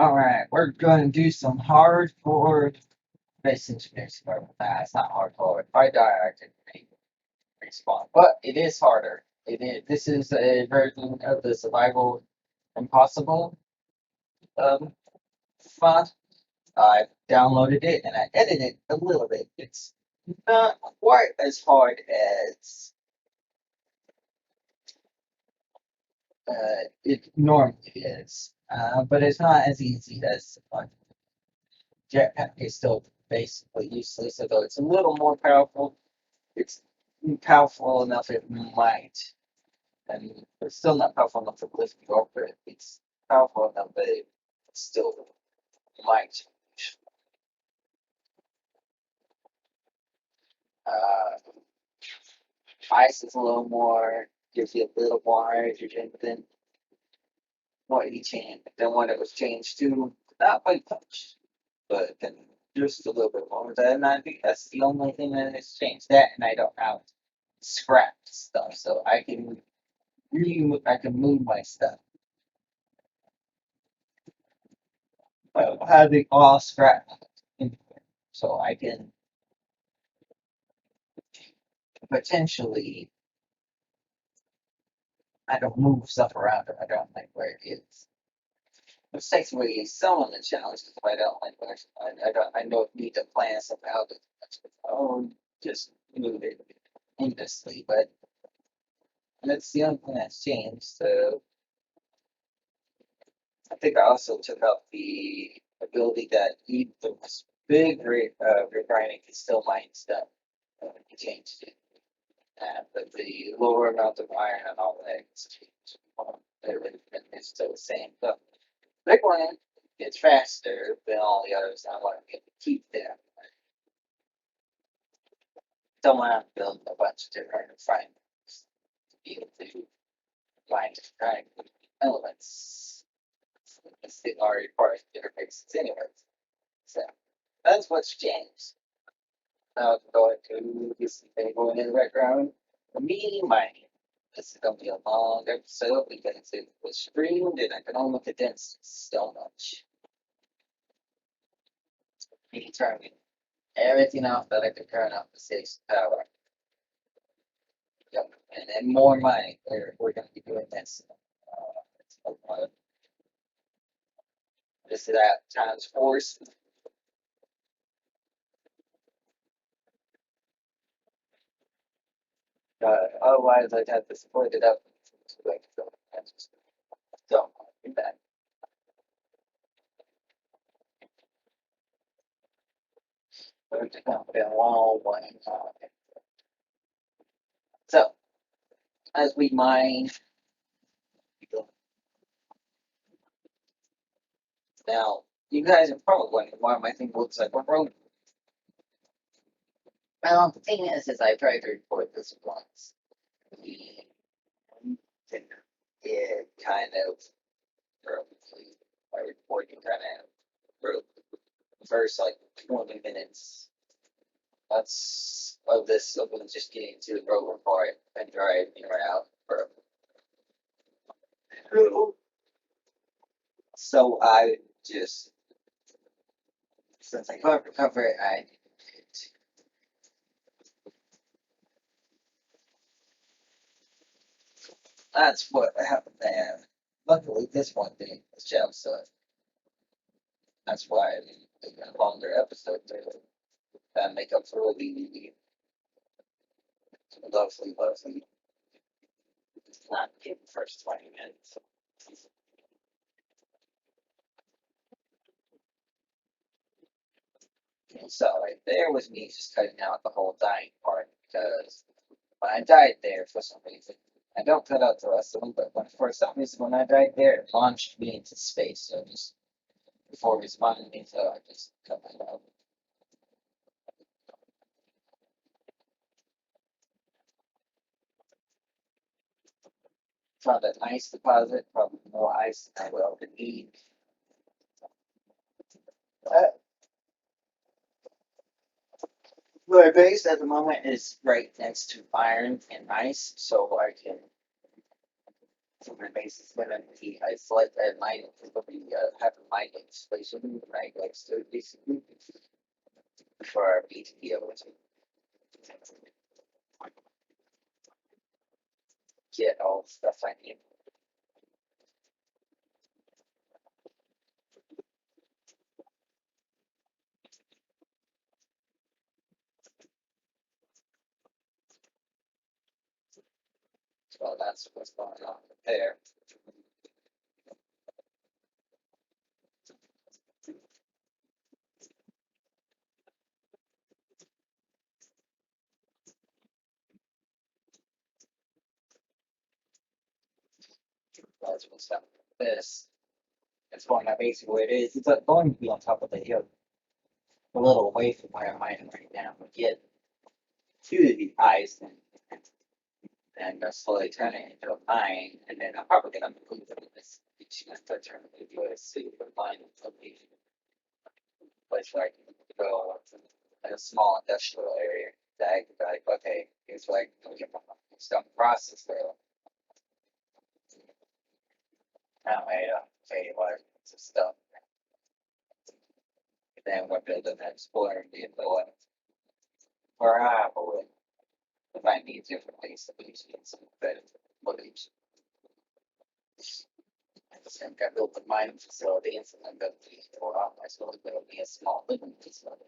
Alright, we're gonna do some hardcore base engineering survival. Nah, it's not hardcore. If I die, I can respawn. But it is harder. It is. This is a version of the survival impossible um font. I downloaded it and I edited it a little bit. It's not quite as hard as it normally is. But it's not as easy as jetpack is still basically useless, although it's a little more powerful. It's powerful enough it might, and it's still not powerful enough to lift you up, but it's powerful enough that it still might. Uh, Ice is a little more, gives you a little more hydrogen than what he changed, than what it was changed to. Not by much, but then just a little bit more. And I think that's the only thing that has changed. That, and I don't have scrap stuff, so I can move my stuff. Having all scrap, so I can potentially I don't move stuff around if I don't like where it is. Which takes away some of the challenges if I don't like where I don't need to plan stuff out as much. Oh, just move it endlessly, but that's the only thing that's changed. So I think I also took out the ability that even the big refining can still mine stuff. He changed it. But the lower amount of iron and all that is it's still the same. The big one gets faster than all the others. I want to keep that. Don't want to build a bunch of different refineries to be able to find different elements. It's the already part of interfaces anyways. So that's what's changed. Now going to this thing going in the background. Me mining. This is gonna be a long episode because it was streamed and I can only condense so much. Me turning everything off that I could turn off to save some power. Yep. And then more mining. We're gonna be doing this. This is that times force. Otherwise, I'd have to split it up. So, do that. So, as we mine, now, you guys are probably wondering why my thing looks like a road. Well, the thing is I tried to record this once. It kind of probably my recording kind of broke the first like 20 minutes. That's of this of just getting to the road report and driving around for. So I just since I couldn't recover it, I that's what happened there. Luckily, this one didn't was gel, so that's why I did a longer episode to make up for the lovely not give the first 20 minutes. So right there was me just cutting out the whole dying part because when I died there for some reason, I don't cut out the rest of them, but for some reason when I died there, it launched me into space. So just before respawning me, so I just cut that out. Found an ice deposit, probably more ice than I will need. My base at the moment is right next to iron and ice, so I can. So my base is going to be isolate at night. It'll be have a apply legislation, right? Like, so basically, for me to be able to get all the stuff I need. So that's what's going on there. That's what's up with this. It's going on basically what it is. It's going to be on top of the hill, a little away from where I'm at right now. But get to the ice and slowly turn it into a mine. And then I'm probably going to move it in this beach and start turning it into a super mine location. Place where I can go in a small industrial area that I can be like, okay, here's where I can get my stuff processed there. Now I tell you what, some stuff. Then we're building an explorer and the one where I would if I need different things to be some better footage. I'm gonna build the mining facility and I'm gonna be for off myself, but it'll be a small living facility.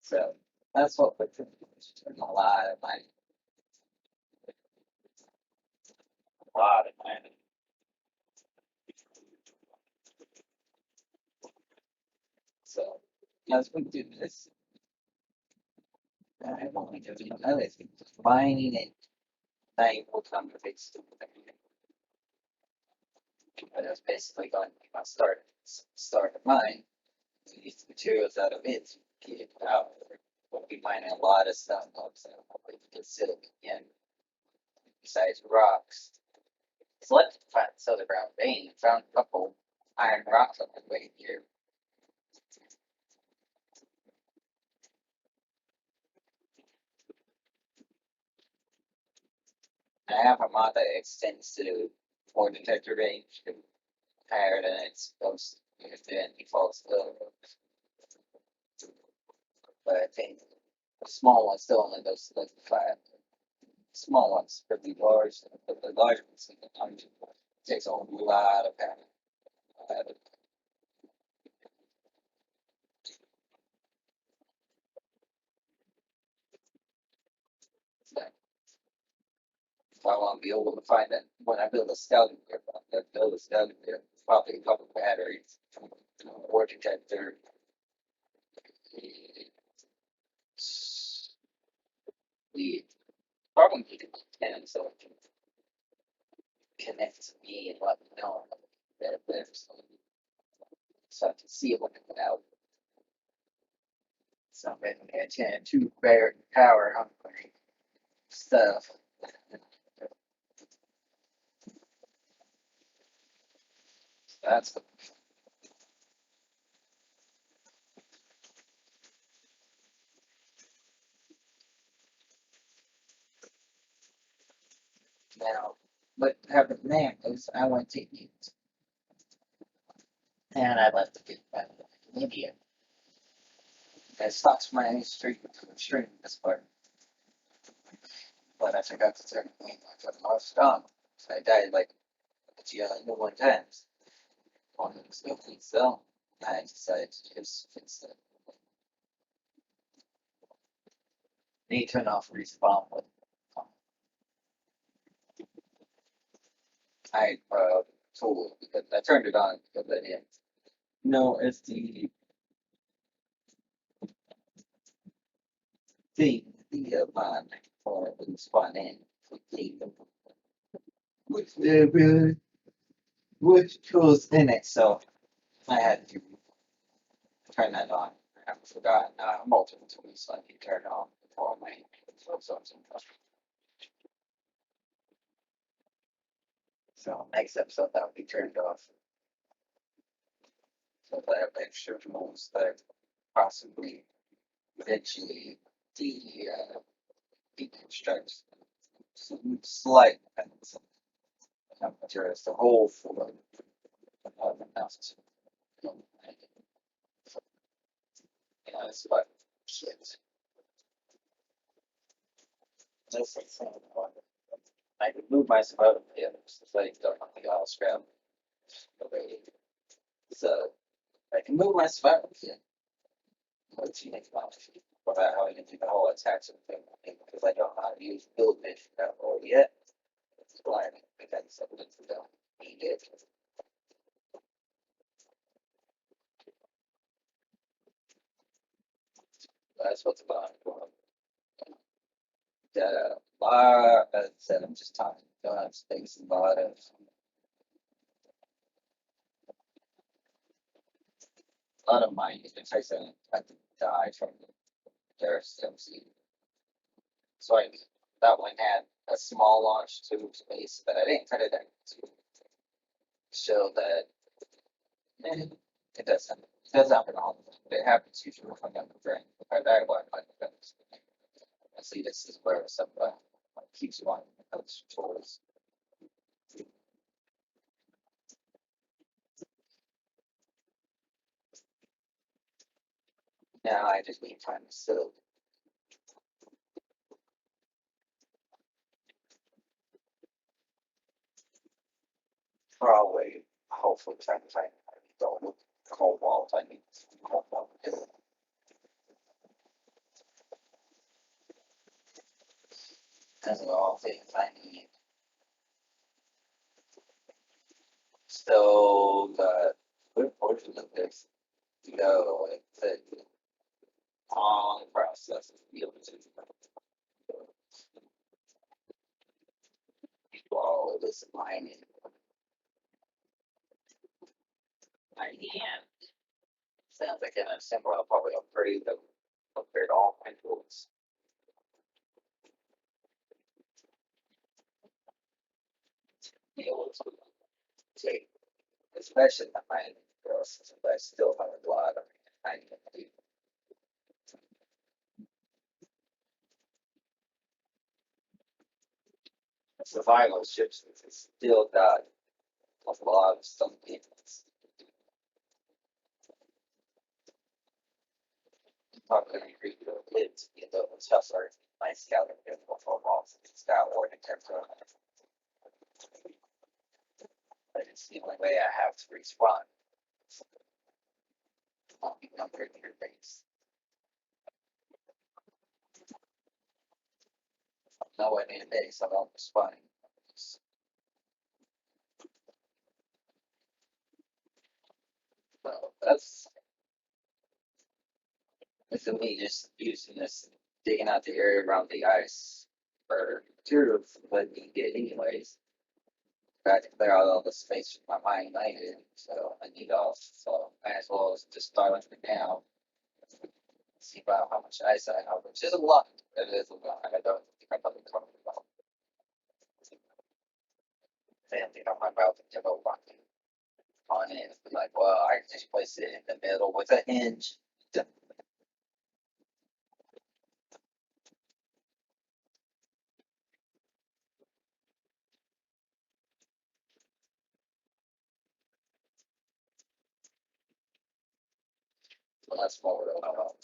So that's what we're doing. A lot of money. A lot of money. So as we do this, I won't be doing other things. Mining it, they will come to fix everything. But that's basically going to be my start of mine. Use the materials out of it to get it out. We'll be mining a lot of stuff so hopefully we can sit again. Besides rocks. It's left to find this other ground vein. Found a couple iron rocks on the way here. I have a mod that extends to 4 detector range higher than it's supposed to be within default still. But I think the small one still only goes to like 5. Small ones pretty large, but the large ones takes a lot of power. If I want to be able to find that when I build a scouting gear, I'm gonna build a scouting gear, probably a couple batteries, or detector. We probably need to 10 so it can connect to me and let me know that there's so I can see it when I get out. So I'm making a 10 2 power hungry stuff. That's now what happened there is I went to eat and I left to get back to India. I stopped my stream this part, but I forgot to turn the game off on. So I died like one times on the smoking cell. I decided to just fix it. Need to turn off respawn with I tool because I turned it on because I didn't know it's the bond for the spawn in which which tools in it, so I had to turn that on. I forgot multiple tools so I can turn it on before my so next episode that will be turned off. So that I have extra tools that possibly eventually deconstruct some slight materials, the whole for analysis. It's about kids. I can move myself out of here, since I don't want the scrap already. So I can move myself out of here. What do you think about it? About how I can do the whole attach thing, because I don't know how to use build mesh or yet. It's blind because something don't need it. That's what's about. As I said, I'm just talking about space, a lot of mine is because I had to die from their MC. So that one had a small launch to space, but I didn't cut it out to show that it doesn't happen all the time. It happens usually when I'm brain. If I die, why I see this is where some keeps one of those tools. Now I just need time to settle. Probably, hopefully, trying to find the cobalt. I need cobalt. Those are all things I need. So the good portion of this to go it's a long process to be able to do all of this mining. I can. Sounds like in a simple, I'll probably upgrade all my tools. Be able to take, especially the mining process, but I still have a lot of mining to do. Survival ships is still got a lot of stuff in it. Probably agree with the kids, you know, tougher. My scouting for balls, scout or in terms of but it's the only way I have to respond. I'll be numbered in your base. No one in base, I'm not responding. So that's me just using this, digging out the area around the ice for materials that you get anyways. I had to clear out all the space from my mine later, so I need off. So I as well as just start with it now. See about how much ice I have, which is a lot. It is a lot. I don't think I'm coming about. And you know, I'm about to give up on it. Like, well, I can just place it in the middle with a hinge. So that's more about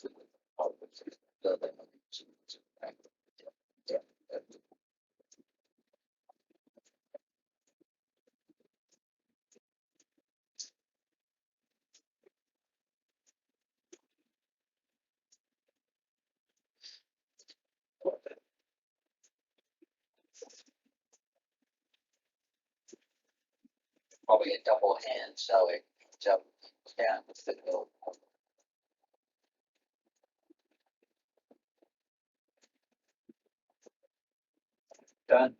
probably a double hand, so it jump down with the middle. Done.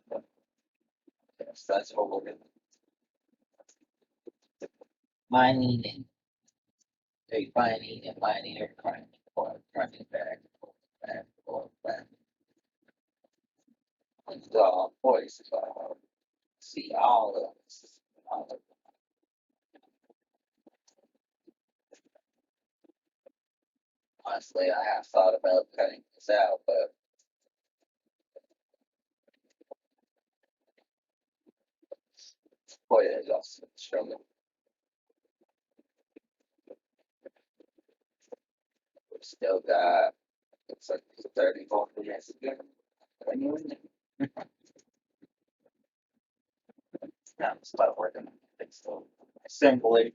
Yes, that's what we're gonna mining and they mining and mining are running back, back. And boys, see all of this. All of Honestly, I have thought about cutting this out, but boy, it's also a struggle. We still got it's like 34 minutes ago. Anyway, I'm still working on it. So simply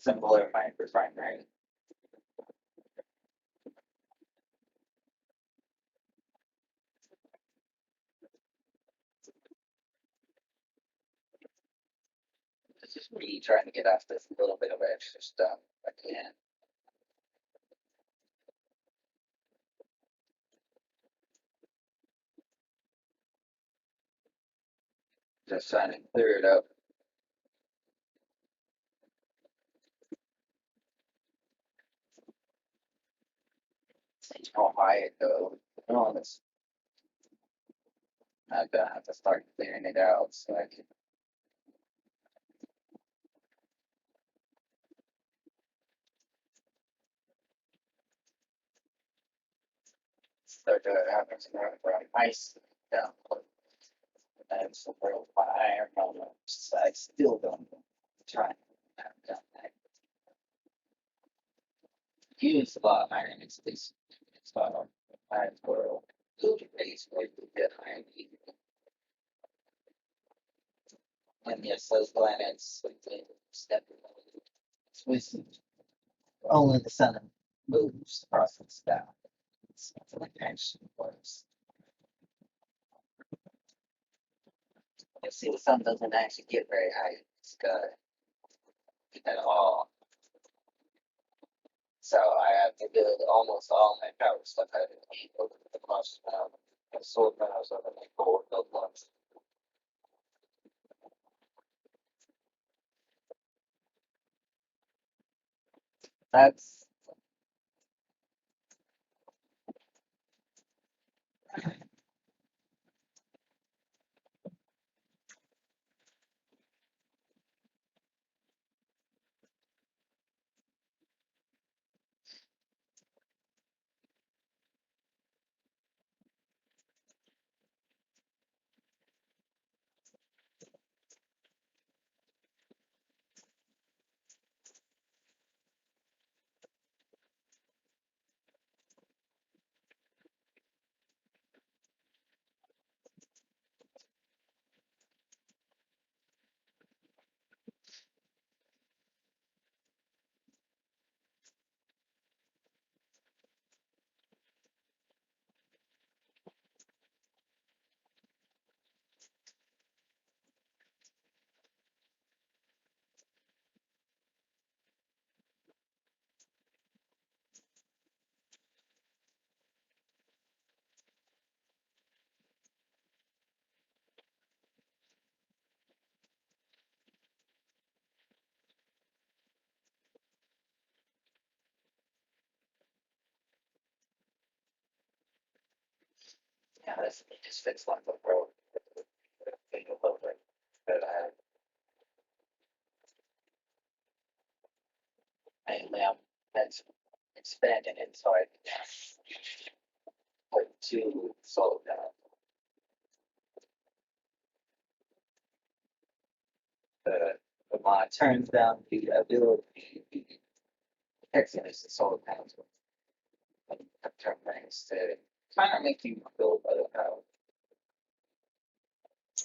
my refinery. It's just me trying to get off this little bit of extra stuff I can. Just trying to clear it up. See how high it goes. No, it's I'm gonna have to start clearing it out so I can start having some ice down. And so where my iron on the side still don't try and have done that. Use a lot of iron. It's about iron for building base where you get iron. And yes, those planets like the step with only the sun moves across the sky. It's like actually works. You see, the sun doesn't actually get very high in the sky at all. So I have to build almost all my power stuff out of heat over the cost of solar panels over my core build ones. That's yeah, this it just fits like the road. Think a little bit. But am that's expanding it so I can put two solar panels. The mod turns down the ability to exit the solar panels. Turn things to kind of make you build other power.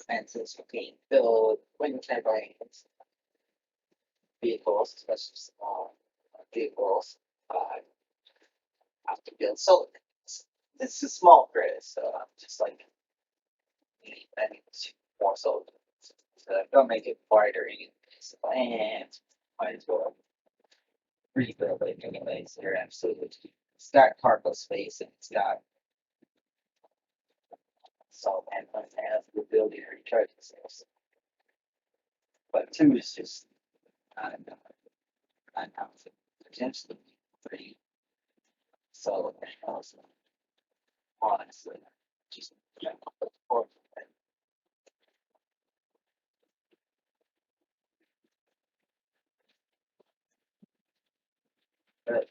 And since you can build wind turbines, vehicles, especially small vehicles, have to build solar panels. It's a small grid, so I'm just like, I need more solar panels. So don't make it wider anyways. And might as well rebuild it anyways. They're absolutely, it's got cargo space and it's got solar panels and has the ability to recharge itself. But two is just not enough. Not enough. Potentially pretty solar panels. Honestly, just yeah, or, but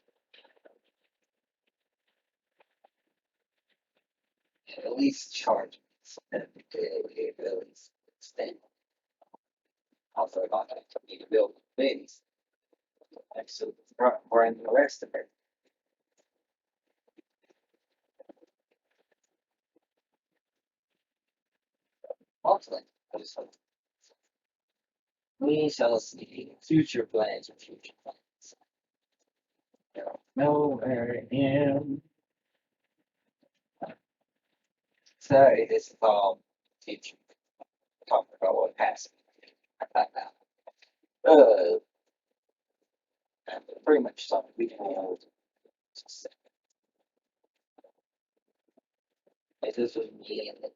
at least charge and daily at least extend. Also, I got to need to build babies. Actually, run the rest of it. Hopefully, I just hope we shall see future plans and future plans. Nowhere in. Sorry, this is all future. Talking about what passed. uh, pretty much something we can hold. This was me and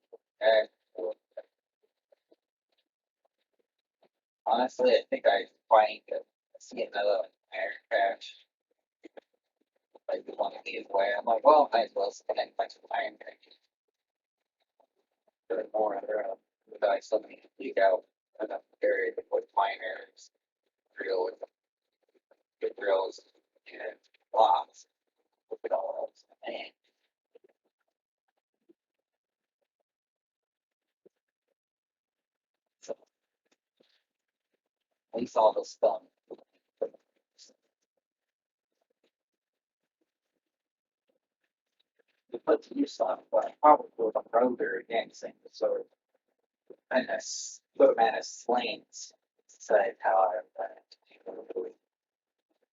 honestly, I think I find see another iron crash. Like the one of these way. I'm like, well, might as well connect my iron crash. There are more other but I still need to leak out enough area to put miners, drill with the drills and blocks. Look at all those. And so at least all this stuff. To put to use on, but I probably would have rotor again, same sort of and put them as slings. Decide how I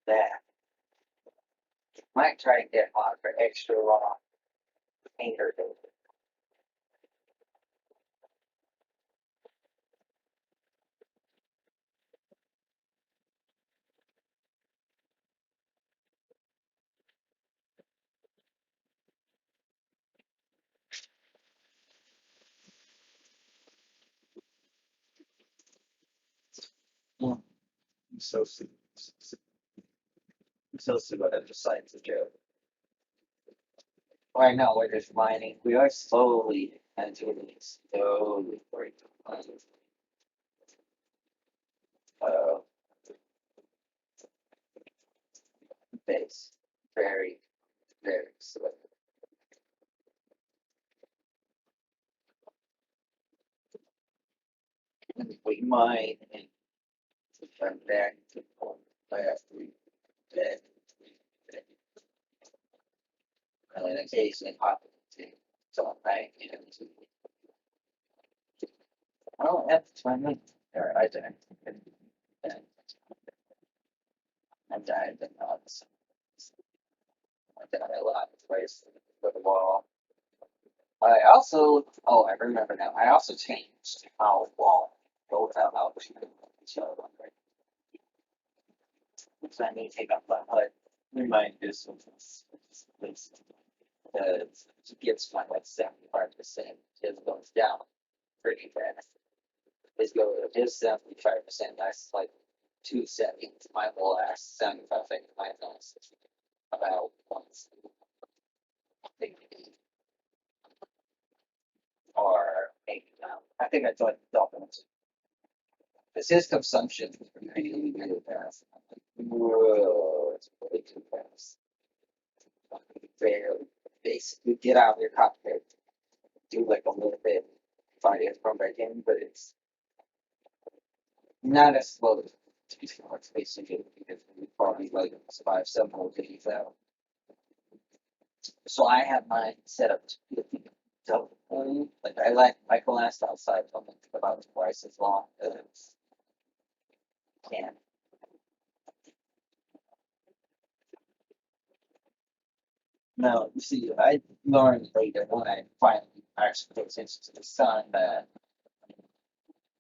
that. Might try to get one for extra raw painter. Mm. So see, so see what other sites of Joe. Right now we're just mining. We are slowly entering slowly breaking uh base. Very, very slow. We mine and come back to last week. Then and then occasionally hop into some bank into oh that's fine. Or I didn't. I died the nuts. I died a lot of places for the wall. I also oh I remember now. I also changed how wall goes out how to show right. So I need to take off my HUD. Remind this of this it gets my like 75%. His goes down pretty fast. His 75% lasts like 2 seconds. Mine will last 75 seconds. Mine lasts about once. Or maybe not. I think I thought double. This his consumption is really, really fast. Whoa, it's way too fast. Very basically get out of your cockpit, do like a little bit, find it from back in, but it's not as slow as it's basically because we probably like 5, 7 more days out. So I have mine set up to double. Like I like Michael last outside something about twice as long as can. No, you see, I learned later when I finally actually pay attention to the sun that it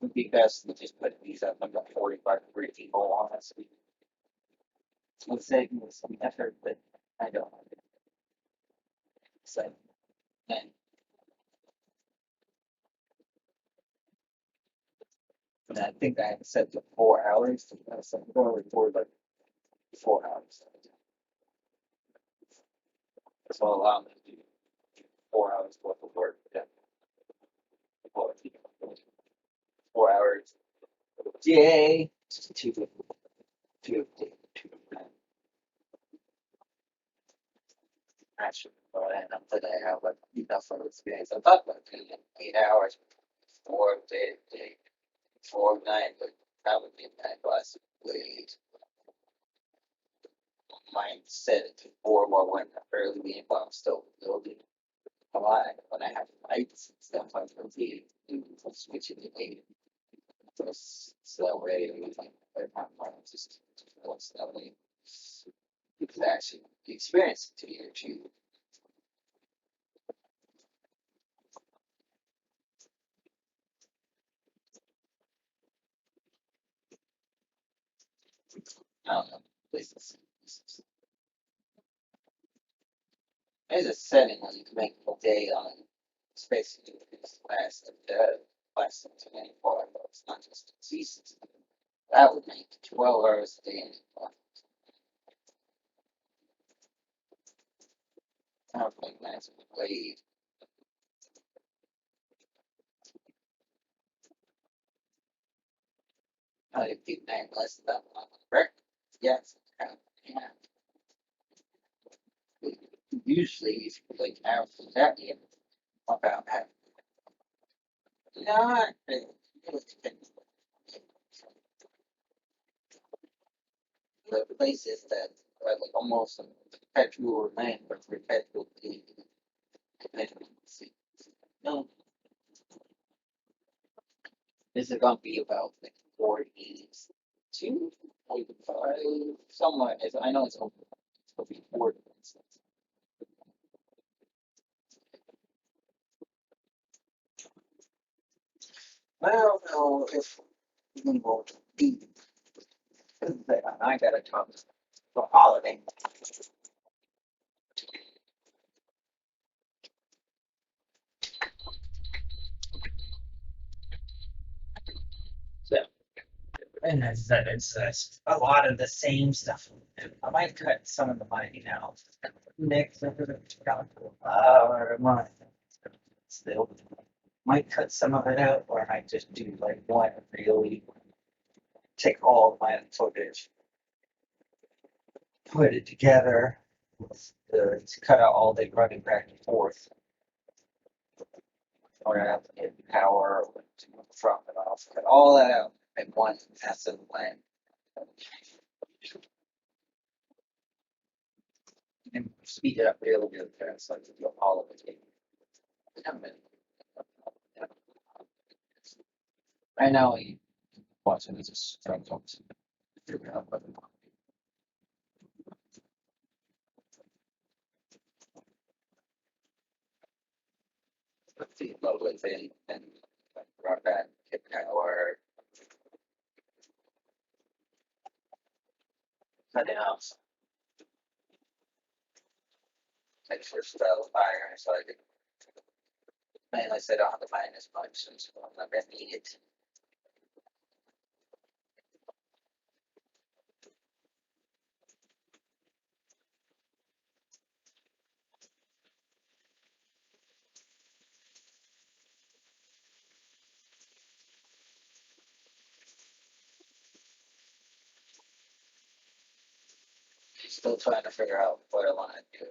would be best to just put these up like a 45-degree people, honestly. Would save me some effort, but I don't. So, and, and I think I had set to 4 hours. So I'm going to record like 4 hours. This will allow me to do 4 hours worth of work. Yeah. 4 hours. Yay! Two, actually, and I'm today I have like enough for experience. I thought about doing 8 hours, 4 day, 4 night, but probably that was way mindset to 4 1 early game while I'm still building. A lot when I have lights and stuff like that, I'm switching to 8. So ready to like just what's that way. You could actually experience it to your true. I don't know. Places. There's a setting where you can make a day on space last than 24 hours, not just seasons. That would make 12 hours a day. I don't think that's way. I think that less than that. Correct? Yes. Yeah. Usually, if you like hours of that, you about half. Not really. The places that are like almost perpetual land or perpetual dependency. No, is it gonna be about like 42, 45, somewhat? I know it's gonna be 40. I don't know if we will be. I gotta talk for holiday. So, and as I said, it's a lot of the same stuff. I might cut some of the mining out. Next, or might still might cut some of it out, or I might just do like one really take all of my footage, put it together, to cut out all the running back and forth. Or I have to get power from it off, cut all that out in one massive plan. And speed it up really, really fast, like to all of it. Right now, we watching this is from figure out whether the load with it and run back, get power, cut it out, make sure stuff fire so I can mainly sit on the mine as much since I'm not gonna need it. Still trying to figure out what I want to do.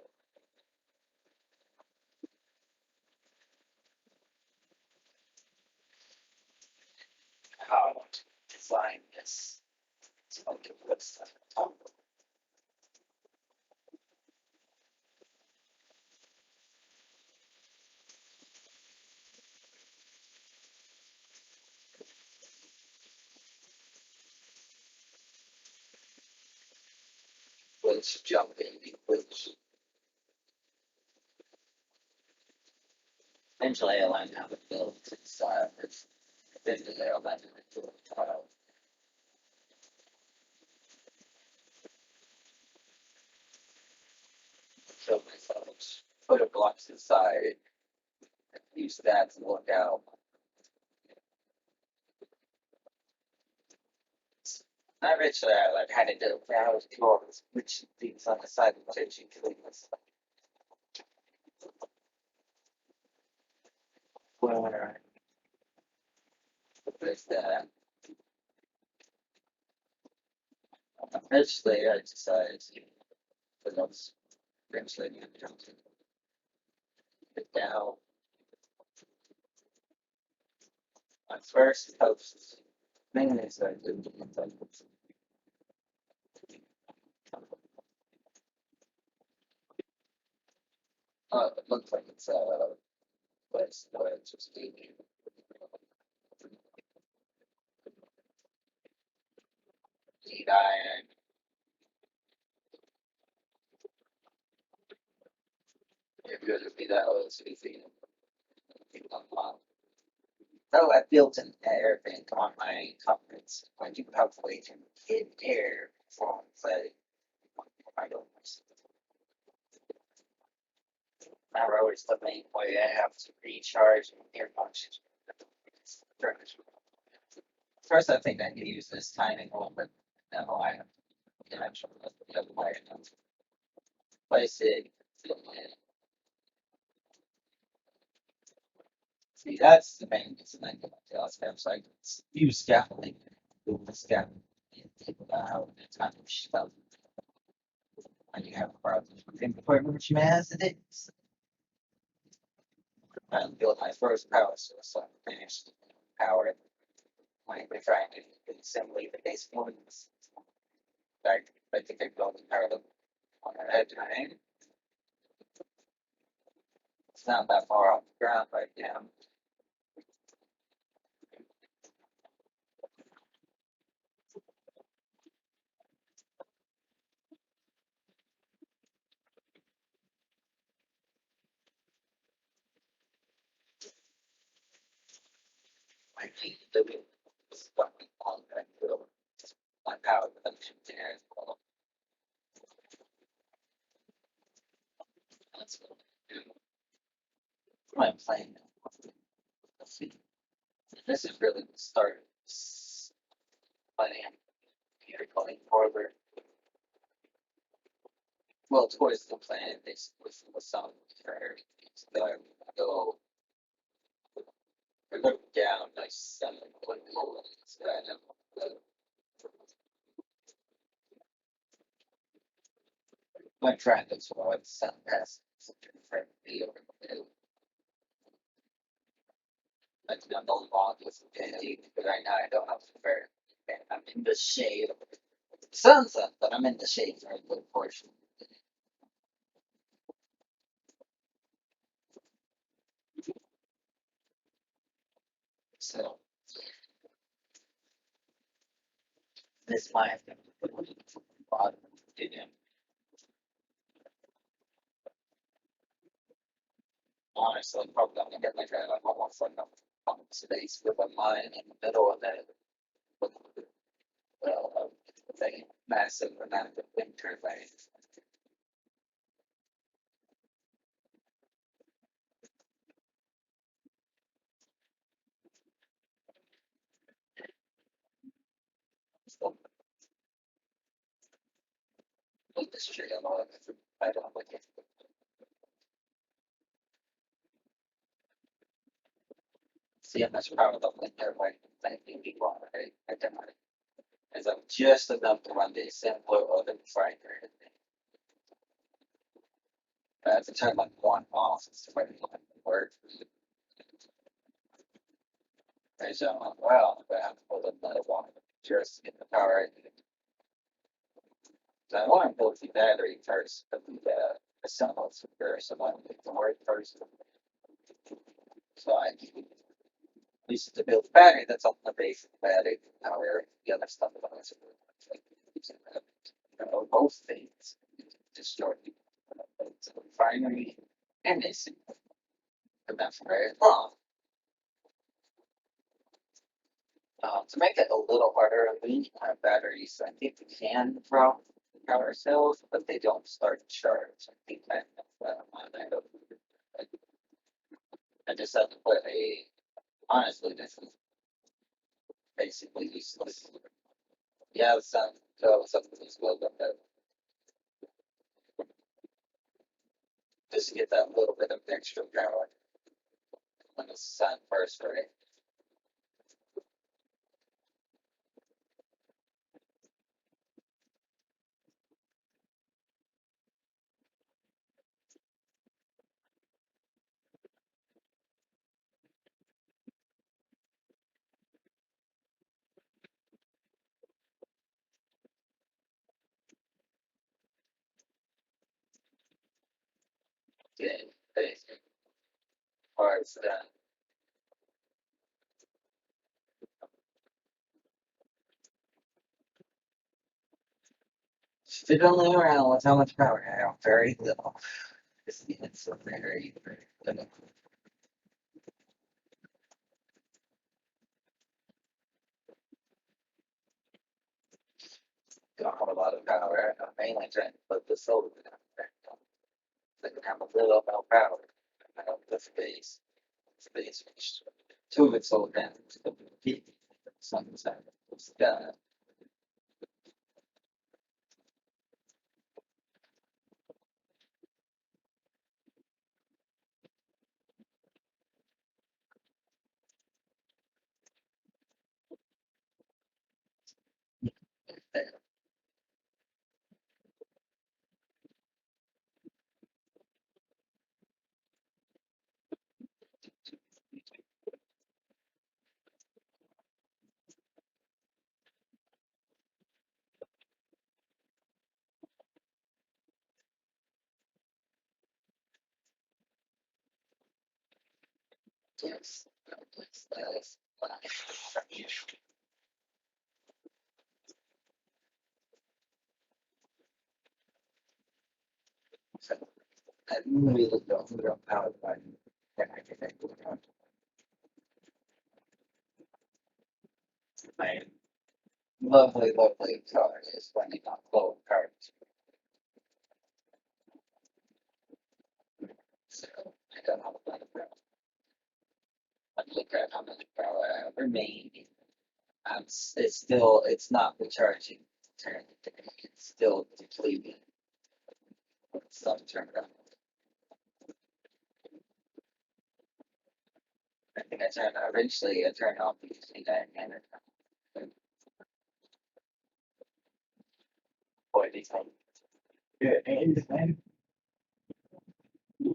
How I want to design this. So I'll give this stuff on top. Which jumping, which eventually I learned how to build inside. It's eventually I learned how to do a tile. Show myself, put a blocks inside, use that to look out. I eventually I like had to do I was all this which things on the side of the page you can this. Where there's that. Eventually I decided to put those eventually It down. My first post. Mainly so I did it looks like it's what's just heat iron. It would be that old city thing. So I built an air vent on my conference when you have way to hit air from say I don't remember always the main way I have to recharge air functions. First I think I can use this tiny one, but no I can actually place it. See, that's the main reason I can tell steps. I use scaffolding, do the scaffolding, how the time of stuff. When you have problems with important gymnastics, I built my first power source. So I finished power when we're trying to assembly the base points. I think I built the power on that time. It's not that far off the ground right now. I think the stuff on that build my power production there as well. That's what I do. I'm playing now. Let's see. This is really the start. Planning here going forward. Well, towards the plan, basically, with some for so I go down nice like my track is what sun past different over the middle. I do not know long with but right now I don't have to fair. I'm in the shade of the sunset, but I'm in the shade for a good portion. So this might have to put on the bottom of the honestly, probably I'm gonna get my drive. I'm almost like I'm space with a mine in the middle of that. Well, a massive amount of wind turbines. So, this tree a lot. I don't like it. See how much power the wind turbine thing people right? I don't know. As I'm just enough to run the assembler of the grinder. I have to turn like one off. It's ready to work. So, well, I have to pull another one just to get the power. So I want to build the battery first, but the assembles first. I want to make the work first. So I at least to build the battery, that's on the base of the battery. Power the other stuff is both things destroy the refinery and they see. And that's very wrong. To make it a little harder, we have batteries. I think we can from power cells, but they don't start charge. I think I just have to put a. Honestly, this is basically useless. Yeah, the sun goes up to this build up just to get that little bit of extra power when the sun first, right? getting the parts done. Fiddling around with how much power I have, very little. It's a very, very little. Got a lot of power. I'm mainly trying to put the solar down there. So I can have a little more power. I have the space reached. Two of its solar panels. The sun's out. It's done. Yes. That's I really don't feel power by my lovely, lovely car is running on low cards. So I don't have a lot of power. But look at how much power I have remaining. It's still, it's not recharging. It's still depleting. Some turned on. I think eventually I turned off the that and boy, these things. Yeah, and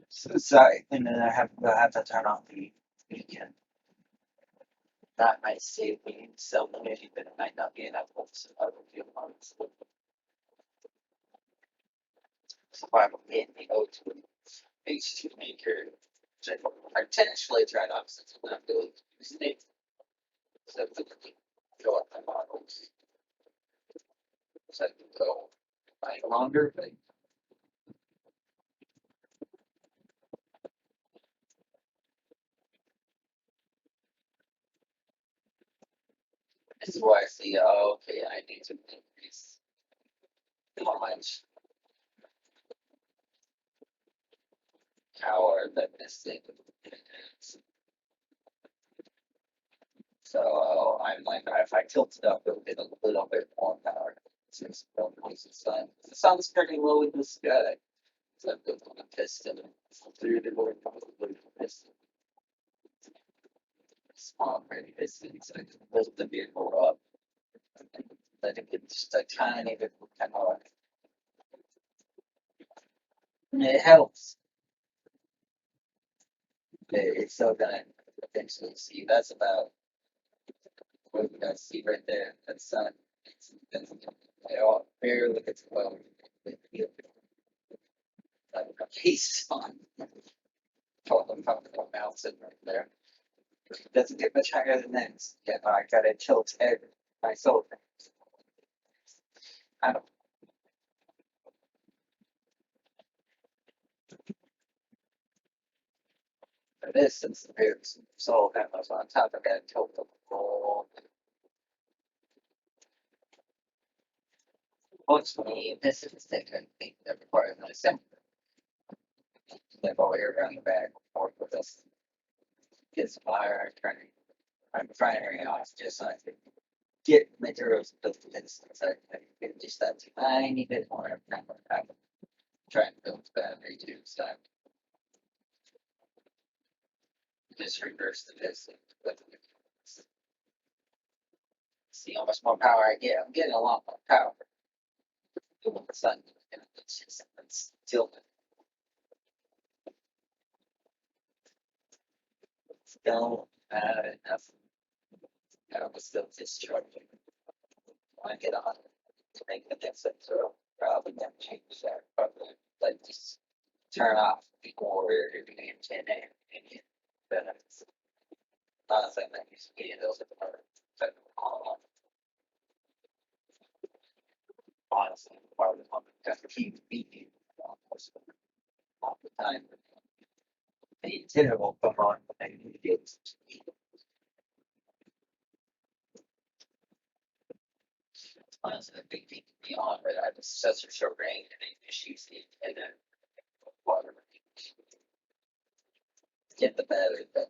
so sorry, and then I have to turn off the weekend. That might save me some money, but it might not be enough for some other few months. So I'm getting the O2 H2 maker. I potentially tried off since I'm not doing mistakes. So go up my models. So I can go like longer, but this is why I see, oh, okay, I need to increase how much power that this thing is. So I'm like, if I tilt it up, it'll get a little bit more power. Since the sun. The sun's pretty low in the sky. So I'm going to piston through the board, probably piston. Small, pretty piston, so I can lift the vehicle up. Let it get just a tiny bit of power. It helps. It's still gonna eventually see. That's about what you guys see right there. That's sun. That's barely look at well. He's on. Told them how to come out sitting right there. It doesn't get much higher than this. Yeah, I gotta tilt every my soul. I don't know this since the parents soul panels on top. I gotta tilt the whole. Fortunately, this is the thing that requires an assembly. Like all the way around the back or with this gets fire turning. I'm firing off just so I can get materials built this. So I can just that tiny bit more. I'm trying to build the battery too. So I'm just reverse the piston. See how much more power I get. I'm getting a lot more power. All of a sudden, it's just it's tilted. Still enough. I was still discharging. When I get on to make the next episode, probably gonna change that. Probably like just turn off before you're doing 10 benefits. Not saying that you should be those are honestly part of the one that keeps beating almost all the time. The dinner will come on when they get to eat. Honestly, a big thing to be on, but I just such a short range and issues and then water. Get the better, but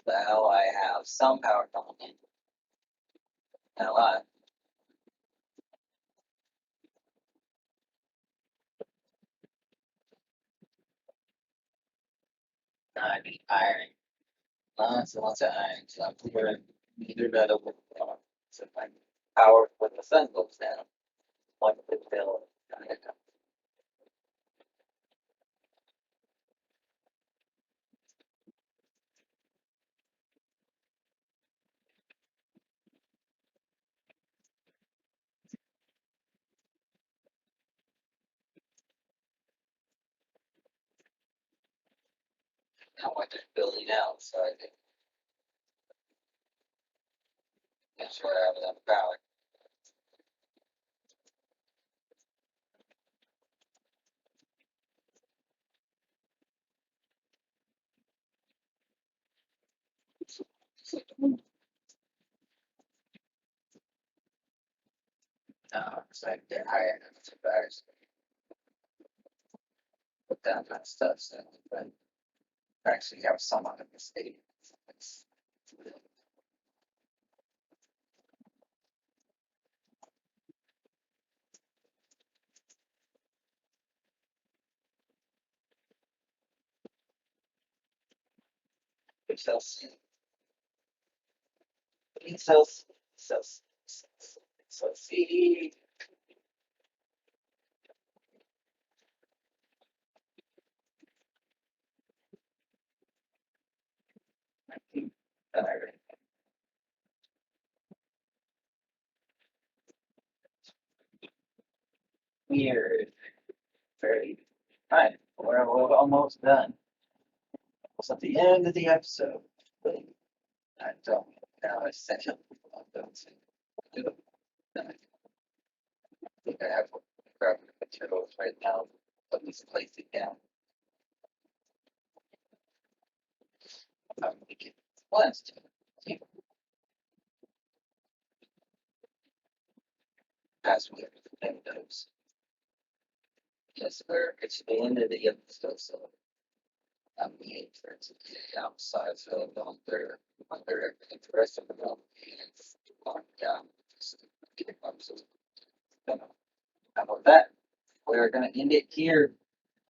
now I have some power coming in. Not a lot. I need iron. Lots and lots of iron. So I'm clearing either metal with so my power when the sun goes down. One could fill. Now I'm just building out, so I can make sure I have enough power. It's like they're higher than the bars. Put down that stuff, so but I actually have some on the state. Cells, cells, cells, cells, see. Weird. Very. Alright, we're almost done. It's at the end of the episode. I don't know. I sent him. I think I have graphic materials right now. Let me place it down. I'm thinking last password windows. Yes, it's the end of the episode, so I'm the entrance outside, so under everything. The rest of them is on down. How about that? We're gonna end it here.